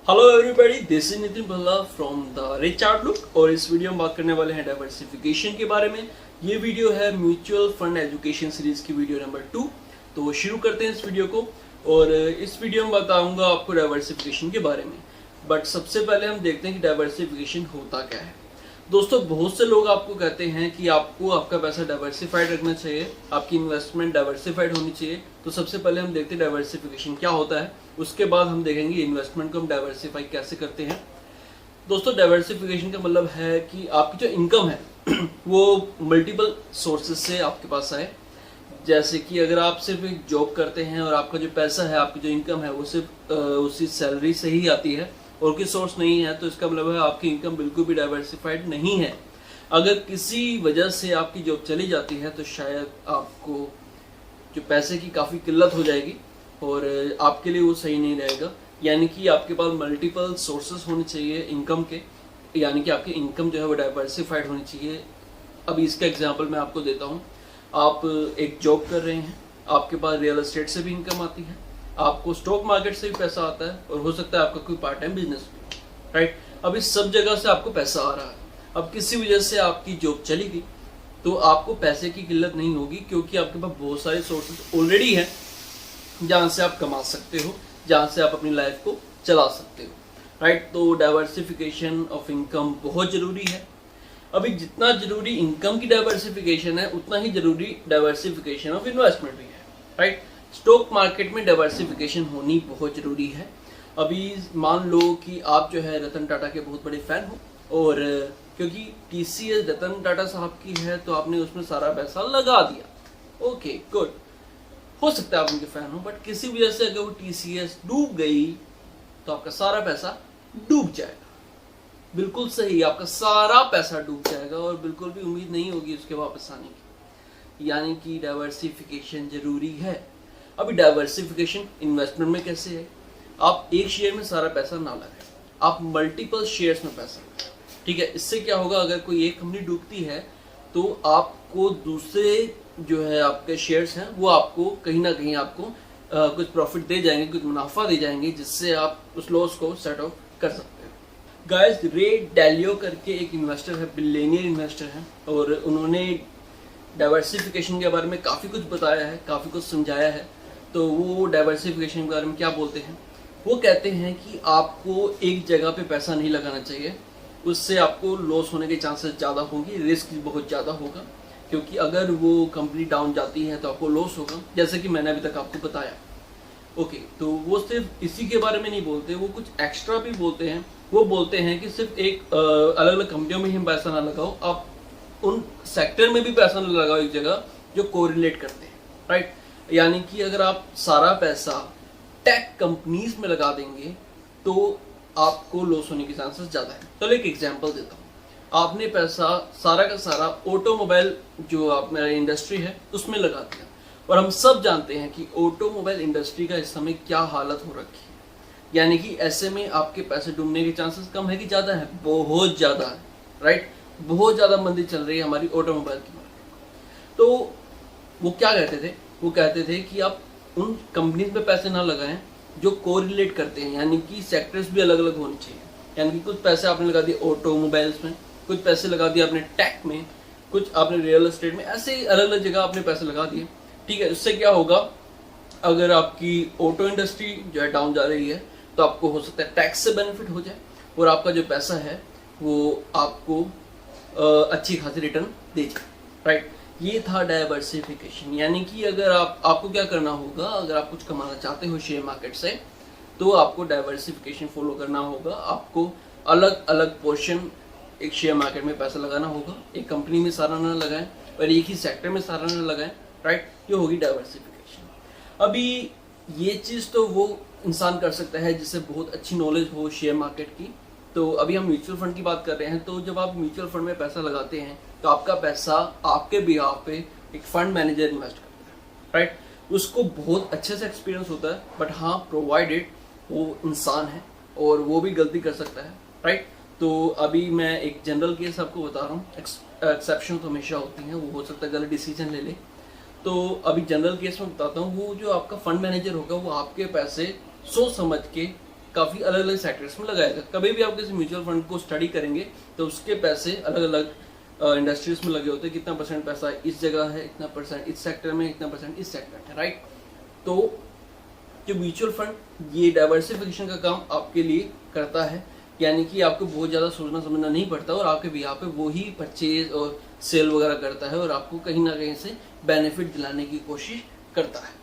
Hello everybody, this is Nitin Bhalla from the rich outlook. और इस video में बात करने वाले हैं डाइवर्सिफिकेशन के बारे में। ये वीडियो है म्यूचुअल फंड एजुकेशन सीरीज की वीडियो नंबर 2। तो शुरू करते हैं इस वीडियो को। और इस वीडियो में बताऊंगा आपको डाइवर्सिफिकेशन के बारे में। बट सबसे पहले हम देखते हैं कि डाइवर्सिफिकेशन होता क्या है। दोस्तों, बहुत से लोग आपको कहते हैं कि आपको आपका पैसा डाइवर्सिफाइड रखना चाहिए, आपकी इन्वेस्टमेंट डाइवर्सिफाइड होनी चाहिए। तो सबसे पहले हम देखते हैं डाइवर्सिफिकेशन क्या होता है, उसके बाद हम देखेंगे इन्वेस्टमेंट को हम डाइवर्सिफाई कैसे करते हैं। दोस्तों, डाइवर्सिफिकेशन का मतलब है कि आपकी जो इनकम है वो मल्टीपल सोर्सेज से आपके पास आए। जैसे कि अगर आप सिर्फ एक जॉब करते हैं और आपका जो पैसा है, आपकी जो इनकम है वो सिर्फ उसी सैलरी से ही आती है और कोई सोर्स नहीं है, तो इसका मतलब है आपकी इनकम बिल्कुल भी डाइवर्सिफाइड नहीं है। अगर किसी वजह से आपकी जॉब चली जाती है तो शायद आपको जो पैसे की काफ़ी किल्लत हो जाएगी और आपके लिए वो सही नहीं रहेगा। यानी कि आपके पास मल्टीपल सोर्सेज होने चाहिए इनकम के, यानी कि आपकी इनकम जो है वो डाइवर्सिफाइड होनी चाहिए। अभी इसका एग्जांपल मैं आपको देता हूँ। आप एक जॉब कर रहे हैं, आपके पास रियल एस्टेट से भी इनकम आती है, आपको स्टॉक मार्केट से भी पैसा आता है और हो सकता है आपका कोई पार्ट टाइम बिजनेस भी, राइट। अब इस सब जगह से आपको पैसा आ रहा है। अब किसी वजह से आपकी जॉब चली गई तो आपको पैसे की किल्लत नहीं होगी, क्योंकि आपके पास बहुत सारे सोर्सेज ऑलरेडी हैं जहाँ से आप कमा सकते हो, जहाँ से आप अपनी लाइफ को चला सकते हो, राइट। तो डाइवर्सिफिकेशन ऑफ इनकम बहुत ज़रूरी है। अभी जितना ज़रूरी इनकम की डाइवर्सिफिकेशन है, उतना ही ज़रूरी डाइवर्सिफिकेशन ऑफ इन्वेस्टमेंट भी है, राइट। स्टॉक मार्केट में डाइवर्सिफिकेशन होनी बहुत ज़रूरी है। अभी मान लो कि आप जो है रतन टाटा के बहुत बड़े फ़ैन हो, और क्योंकि TCS रतन टाटा साहब की है तो आपने उसमें सारा पैसा लगा दिया। ओके, गुड, हो सकता है आप उनके फैन हो, बट किसी वजह से अगर वो TCS डूब गई तो आपका सारा पैसा डूब जाएगा। बिल्कुल सही, आपका सारा पैसा डूब जाएगा और बिल्कुल भी उम्मीद नहीं होगी उसके वापस आने की। यानी कि डाइवर्सिफिकेशन जरूरी है। अभी डाइवर्सिफिकेशन इन्वेस्टमेंट में कैसे है? आप एक शेयर में सारा पैसा ना लगाएं, आप मल्टीपल शेयर्स में पैसा लगाएं, ठीक है। इससे क्या होगा, अगर कोई एक कंपनी डूबती है तो आपको दूसरे जो है आपके शेयर्स हैं वो आपको कहीं ना कहीं आपको कुछ प्रॉफिट दे जाएंगे, कुछ मुनाफा दे जाएंगे, जिससे आप उस लॉस को सेट ऑफ कर सकते हो। गाइस, रे डैलियो करके एक इन्वेस्टर है, बिलियनियर इन्वेस्टर है, और उन्होंने डाइवर्सिफिकेशन के बारे में काफ़ी कुछ बताया है, काफ़ी कुछ समझाया है। तो वो डाइवर्सिफिकेशन के बारे में क्या बोलते हैं, वो कहते हैं कि आपको एक जगह पे पैसा नहीं लगाना चाहिए, उससे आपको लॉस होने के चांसेस ज़्यादा होंगे, रिस्क बहुत ज़्यादा होगा, क्योंकि अगर वो कंपनी डाउन जाती है तो आपको लॉस होगा, जैसे कि मैंने अभी तक आपको बताया। ओके, तो वो सिर्फ इसी के बारे में नहीं बोलते, वो कुछ एक्स्ट्रा भी बोलते हैं। वो बोलते हैं कि सिर्फ एक अलग अलग कंपनियों में ही पैसा ना लगाओ, आप उन सेक्टर में भी पैसा ना लगाओ एक जगह जो कोरिलेट करते हैं, राइट। यानी कि अगर आप सारा पैसा टेक कंपनीज में लगा देंगे तो आपको लॉस होने के चांसेस ज़्यादा है। चलो एक एग्जांपल देता हूँ। आपने पैसा सारा का सारा ऑटोमोबाइल जो आप मेरा इंडस्ट्री है उसमें लगा दिया, और हम सब जानते हैं कि ऑटोमोबाइल इंडस्ट्री का इस समय क्या हालत हो रखी है। यानी कि ऐसे में आपके पैसे डूबने के चांसेस कम है कि ज़्यादा है? बहुत ज़्यादा है, राइट। बहुत ज़्यादा मंदी चल रही है हमारी ऑटोमोबाइल की मार्केट। तो वो क्या कहते थे, वो कहते थे कि आप उन कंपनीज में पैसे ना लगाएं जो कोरिलेट करते हैं, यानी कि सेक्टर्स भी अलग अलग होने चाहिए। यानी कि कुछ पैसे आपने लगा दिए ऑटोमोबाइल्स में, कुछ पैसे लगा दिए आपने टेक में, कुछ आपने रियल एस्टेट में, ऐसे ही अलग अलग जगह आपने पैसे लगा दिए, ठीक है। इससे क्या होगा, अगर आपकी ऑटो इंडस्ट्री जो है डाउन जा रही है तो आपको हो सकता है टैक्स से बेनिफिट हो जाए और आपका जो पैसा है वो आपको अच्छी खासी रिटर्न दे जाए, राइट। ये था डाइवर्सिफिकेशन। यानी कि अगर आपको क्या करना होगा, अगर आप कुछ कमाना चाहते हो शेयर मार्केट से तो आपको डाइवर्सिफिकेशन फॉलो करना होगा। आपको अलग अलग पोर्शन एक शेयर मार्केट में पैसा लगाना होगा, एक कंपनी में सारा ना लगाएं और एक ही सेक्टर में सारा ना लगाएं, राइट। ये होगी डाइवर्सिफिकेशन। अभी ये चीज़ तो वो इंसान कर सकता है जिससे बहुत अच्छी नॉलेज हो शेयर मार्केट की। तो अभी हम म्यूचुअल फंड की बात कर रहे हैं। तो जब आप म्यूचुअल फंड में पैसा लगाते हैं तो आपका पैसा आपके बिहाफ पे एक फंड मैनेजर इन्वेस्ट करता है, राइट। उसको बहुत अच्छे से एक्सपीरियंस होता है, बट हाँ, प्रोवाइडेड वो इंसान है और वो भी गलती कर सकता है, राइट। तो अभी मैं एक जनरल केस आपको बता रहा हूँ, एक्सेप्शन तो हमेशा होती हैं, वो हो सकता है गलत डिसीजन ले ले। तो अभी जनरल केस में बताता हूँ, वो जो आपका फंड मैनेजर होगा वो आपके पैसे सोच समझ के काफ़ी अलग अलग सेक्टर्स में लगाएगा। कभी भी आप किसी म्यूचुअल फंड को स्टडी करेंगे तो उसके पैसे अलग अलग इंडस्ट्रीज में लगे होते हैं, कितना परसेंट पैसा इस जगह है, इतना परसेंट इस सेक्टर में, इतना परसेंट इस सेक्टर में, राइट। तो जो म्यूचुअल फंड ये डाइवर्सिफिकेशन का काम आपके लिए करता है, यानी कि आपको बहुत ज़्यादा सोचना समझना नहीं पड़ता और आपके भी यहाँ पे वो ही परचेज और सेल वगैरह करता है और आपको कहीं ना कहीं से बेनिफिट दिलाने की कोशिश करता है।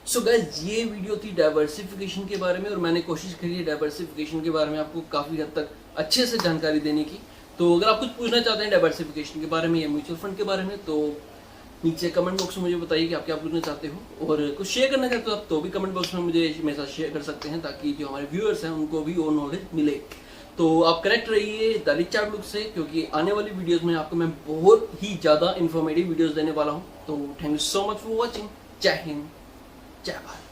सो गाइस, ये वीडियो थी डाइवर्सिफिकेशन के बारे में और मैंने कोशिश करी है डाइवर्सिफिकेशन के बारे में आपको काफ़ी हद तक अच्छे से जानकारी देने की। तो अगर आप कुछ पूछना चाहते हैं डाइवर्सिफिकेशन के बारे में या म्यूचुअल फंड के बारे में तो नीचे कमेंट बॉक्स में मुझे बताइए कि आप क्या पूछना चाहते हो, और कुछ शेयर करना चाहते हो आप तो भी कमेंट बॉक्स में मुझे मेरे साथ शेयर कर सकते हैं, ताकि जो हमारे व्यूअर्स हैं उनको भी वो नॉलेज मिले। तो आप कनेक्ट रहिए द रिचार्ड लुक से, क्योंकि आने वाली वीडियोस में आपको मैं बहुत ही ज़्यादा इन्फॉर्मेटिव वीडियोस देने वाला हूँ। तो thank you so much for watching. जय हिंद, जय भारत।